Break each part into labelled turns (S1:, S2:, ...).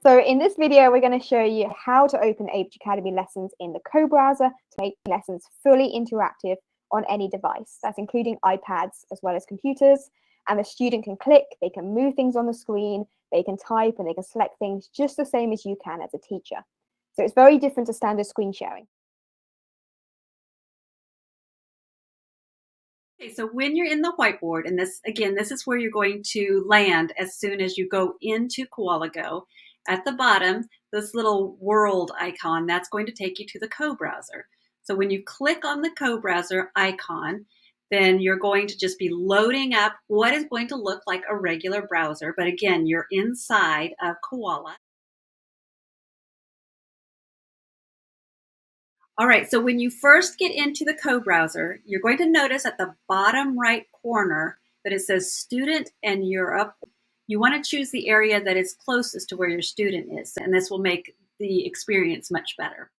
S1: So in this video, we're going to show you how to open Abridge Academy lessons in the Co-Browser to make lessons fully interactive on any device. That's including iPads as well as computers. And the student can click, they can move things on the screen, they can type, and they can select things just the same as you can as a teacher. So it's very different to standard screen sharing.
S2: Okay, so when you're in the whiteboard, and this is where you're going to land as soon as you go into Koala Go. At the bottom, this little world icon, that's going to take you to the Co-Browser. So when you click on the Co-Browser icon, then you're going to just be loading up what is going to look like a regular browser. But again, you're inside of Koala. All right, so when you first get into the Co-Browser, you're going to notice at the bottom right corner that it says Student and Europe. You want to choose the area that is closest to where your student is, and this will make the experience much better.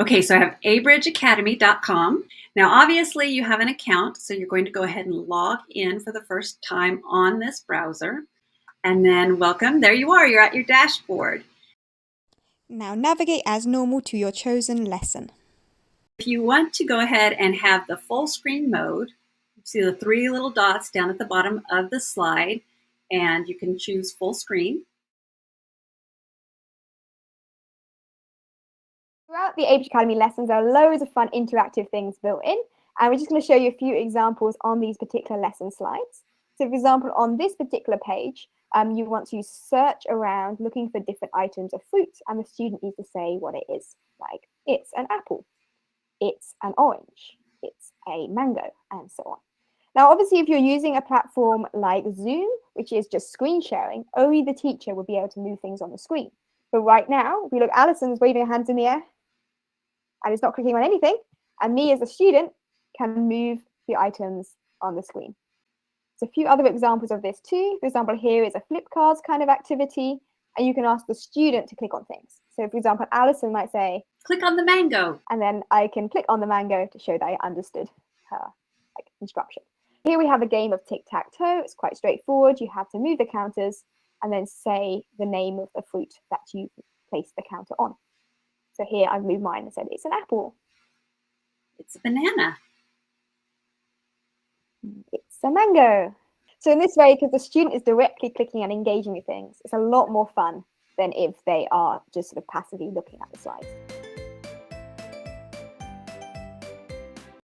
S2: Okay, so I have abridgeacademy.com. Now, obviously, you have an account, so you're going to go ahead and log in for the first time on this browser. And then welcome, there you are, you're at your dashboard.
S1: Now navigate as normal to your chosen lesson.
S2: If you want to go ahead and have the full screen mode, you see the three little dots down at the bottom of the slide, and you can choose full screen.
S1: Throughout the Abridge Academy lessons, there are loads of fun interactive things built in, and we're just going to show you a few examples on these particular lesson slides. So for example, on this particular page, you want to search around looking for different items of fruit, and the student needs to say what it is, like it's an apple, it's an orange, it's a mango, and so on. Now, obviously, if you're using a platform like Zoom, which is just screen sharing, only the teacher will be able to move things on the screen. But right now, if we look, Alison's waving her hands in the air, and it's not clicking on anything, and me as a student can move the items on the screen. So a few other examples of this too. For example, here is a flip cards kind of activity, and you can ask the student to click on things. So for example, Alison might say,
S2: click on the mango.
S1: And then I can click on the mango to show that I understood her instruction. Here we have a game of tic-tac-toe. It's quite straightforward. You have to move the counters and then say the name of the fruit that you placed the counter on. So here I've moved mine and said it's an apple.
S2: It's a banana.
S1: It's a mango. So in this way, because the student is directly clicking and engaging with things, it's a lot more fun than if they are just sort of passively looking at the slides.